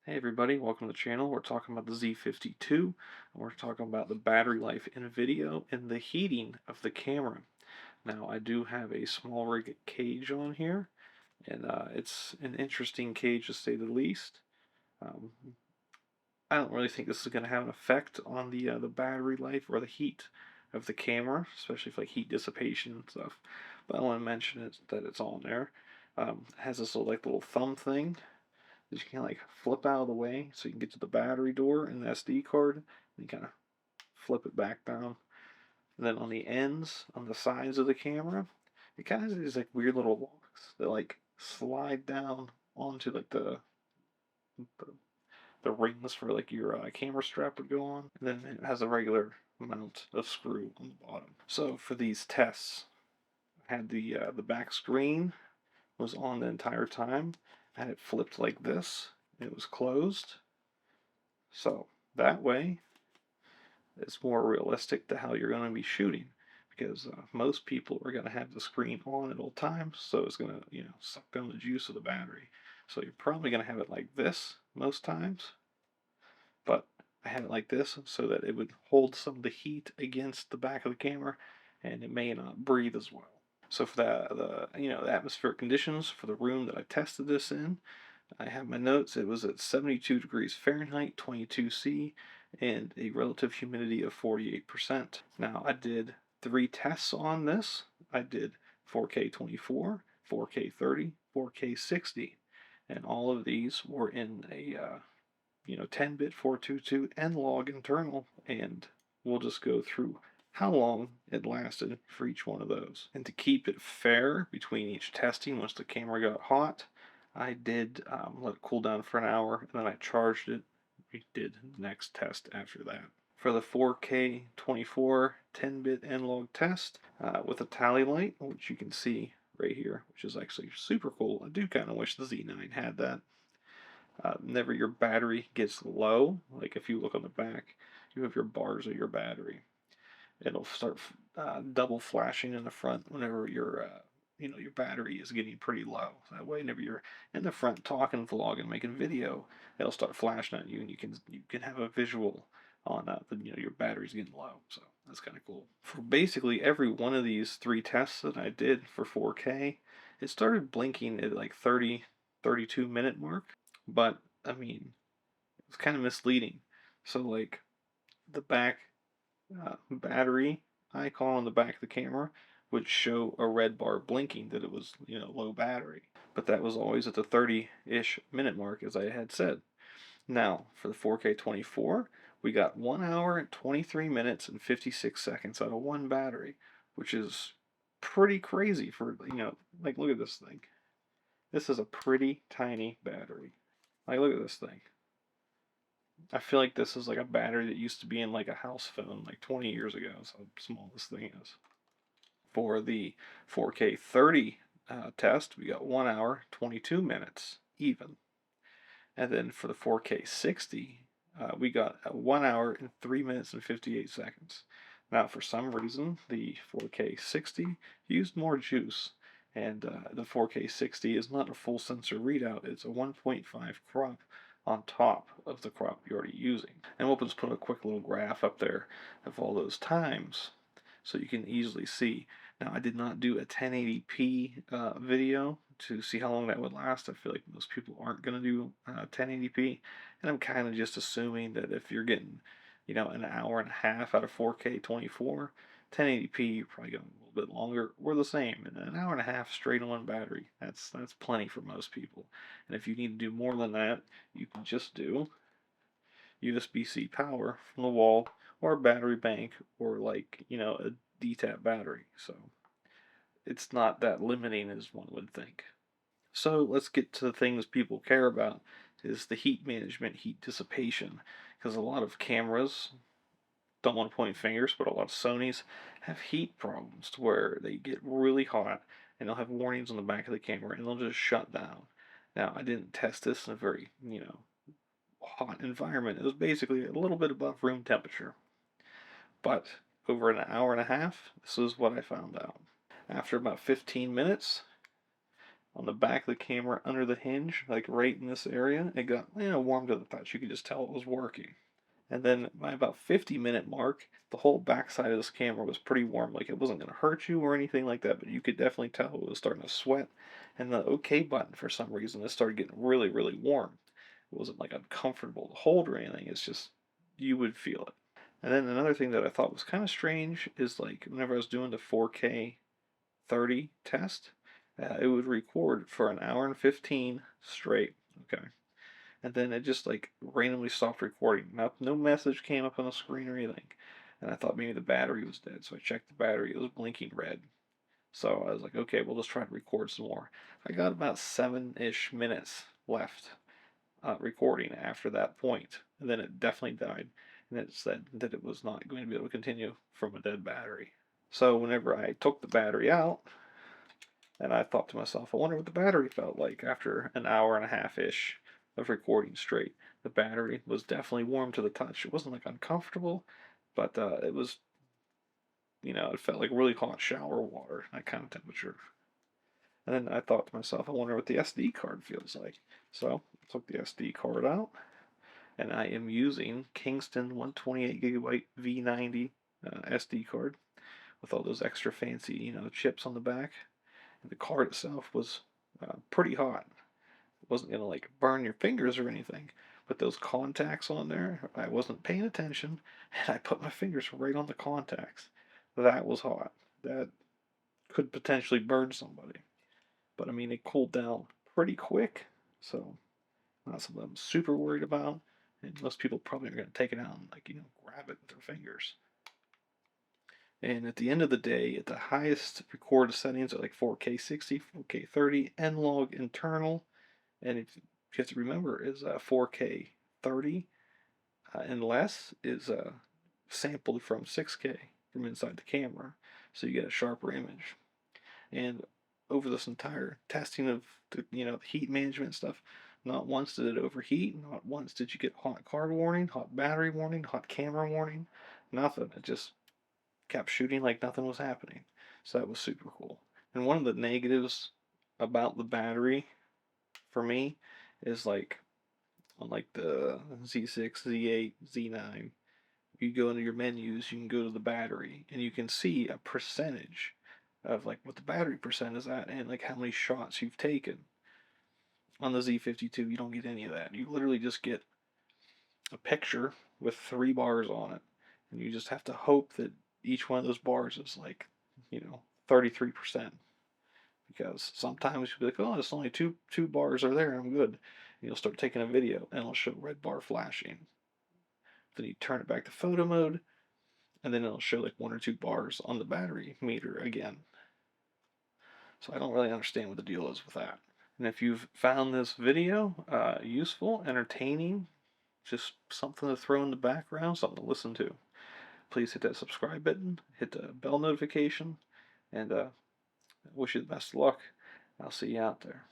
Hey everybody, welcome to the channel. We're talking about the Z52, and we're talking about the battery life in video and the heating of the camera. Now, I do have a Smallrig Cage on here, and it's an interesting cage to say the least. Um, I don't really think this is going to have an effect on the battery life or the heat of the camera, especially for like heat dissipation and stuff. But I want to mention it that it's on there. It has this little thumb thing that you can like flip out of the way so you can get to the battery door and the SD card. And you kind of flip it back down. And then on the ends, on the sides of the camera, it kind of has these like weird little locks that like slide down onto like the, the rings for like your camera strap would go on. And then it has a regular mount of screw on the bottom. So for these tests, I had the back screen was on the entire time. I had it flipped like this. It was closed. So that way, it's more realistic to how you're going to be shooting because most people are going to have the screen on at all times, so it's going to suck down the juice of the battery. So you're probably going to have it like this most times, but I had it like this so that it would hold some of the heat against the back of the camera, and it may not breathe as well. So for the atmospheric conditions for the room that I tested this in, I have my notes. It was at 72 degrees Fahrenheit, 22 C, and a relative humidity of 48%. Now, I did 3 tests on this. I did 4K 24, 4K 30, 4K 60, and all of these were in a 10-bit 422 N-Log internal, and we'll just go through how long it lasted for each one of those. And to keep it fair between each testing, once the camera got hot, I did let it cool down for an hour, and then I charged it. We did the next test after that. For the 4K 24 10-bit N-Log test with a tally light, which you can see right here, which is actually super cool. I do kind of wish the Z9 had that. Whenever your battery gets low, like if you look on the back, you have your bars of your battery. It'll start double flashing in the front whenever your battery is getting pretty low. That way, whenever you're in the front talking, vlogging, making video, it'll start flashing at you, and you can have a visual on your battery's getting low. So that's kind of cool. For basically every one of these 3 tests that I did for 4K, it started blinking at like 30, 32-minute mark. But I mean, it's kind of misleading. So like the back battery icon on the back of the camera would show a red bar blinking that it was, low battery. But that was always at the 30-ish minute mark, as I had said. Now, for the 4K 24, we got 1 hour and 23 minutes and 56 seconds out of one battery, which is pretty crazy for, like, look at this thing. This is a pretty tiny battery. Like, look at this thing. I feel like this is like a battery that used to be in like a house phone like 20 years ago. That's how small this thing is. For the 4K 30 test, we got 1 hour, 22 minutes even. And then for the 4K 60, we got 1 hour and 3 minutes and 58 seconds. Now, for some reason, the 4K 60 used more juice, and the 4K 60 is not a full sensor readout, it's a 1.5 crop on top of the crop you're already using. And we'll just put a quick little graph up there of all those times so you can easily see. Now, I did not do a 1080p video to see how long that would last. I feel like most people aren't going to do 1080p, and I'm kind of just assuming that if you're getting, an hour and a half out of 4K 24, 1080p you're probably going a little bit longer or the same. And an hour and a half straight on battery, that's plenty for most people. And if you need to do more than that, you can just do USB-C power from the wall or a battery bank or like, a DTAP battery. So it's not that limiting as one would think. So let's get to the things people care about is the heat management, heat dissipation, because a lot of cameras, don't want to point fingers, but a lot of Sonys have heat problems to where they get really hot and they'll have warnings on the back of the camera and they'll just shut down. Now, I didn't test this in a very, hot environment. It was basically a little bit above room temperature. But over an hour and a half, this is what I found out. After about 15 minutes, on the back of the camera under the hinge, like right in this area. It got, warm to the touch. You could just tell it was working. And then by about 50-minute mark, the whole backside of this camera was pretty warm. Like it wasn't going to hurt you or anything like that, but you could definitely tell it was starting to sweat. And the OK button, for some reason, it started getting really, really warm. It wasn't like uncomfortable to hold or anything. It's just, you would feel it. And then another thing that I thought was kind of strange is like whenever I was doing the 4K 30 test, it would record for an hour and 15 straight. Okay. And then it just like randomly stopped recording. No message came up on the screen or anything. And I thought maybe the battery was dead. So I checked the battery. It was blinking red. So I was like, okay, well, let's try to record some more. I got about 7-ish minutes left recording after that point. And then it definitely died. And it said that it was not going to be able to continue from a dead battery. So whenever I took the battery out, and I thought to myself, I wonder what the battery felt like after an hour and a half-ish of recording straight. The battery was definitely warm to the touch. It wasn't like uncomfortable, but it was, it felt like really hot shower water, that kind of temperature. And then I thought to myself, I wonder what the SD card feels like. So I took the SD card out, and I am using Kingston 128 gigabyte V90 SD card with all those extra fancy, chips on the back. And the card itself was pretty hot. It wasn't gonna like burn your fingers or anything, but those contacts on there, I wasn't paying attention, and I put my fingers right on the contacts. That was hot. That could potentially burn somebody. But I mean, it cooled down pretty quick, so not something I'm super worried about. And most people probably are gonna take it out and like grab it with their fingers. And at the end of the day, at the highest record settings are like 4K 60, 4K 30, N-Log internal, and if you have to remember is 4K 30 and less is sampled from 6K from inside the camera, so you get a sharper image. And over this entire testing of the heat management stuff, not once did it overheat, not once did you get hot card warning, hot battery warning, hot camera warning, nothing. It just kept shooting like nothing was happening. So that was super cool. And one of the negatives about the battery for me is like on like the Z6, Z8, Z9, you go into your menus, you can go to the battery and you can see a percentage of like what the battery percent is at and like how many shots you've taken. On the Z52, you don't get any of that. You literally just get a picture with 3 bars on it, and you just have to hope that each one of those bars is like, 33%. Because sometimes you'll be like, oh, it's only two bars are there, I'm good. And you'll start taking a video, and it'll show red bar flashing. Then you turn it back to photo mode, and then it'll show like 1 or 2 bars on the battery meter again. So I don't really understand what the deal is with that. And if you've found this video useful, entertaining, just something to throw in the background, something to listen to, please hit that subscribe button, hit the bell notification, and wish you the best of luck. I'll see you out there.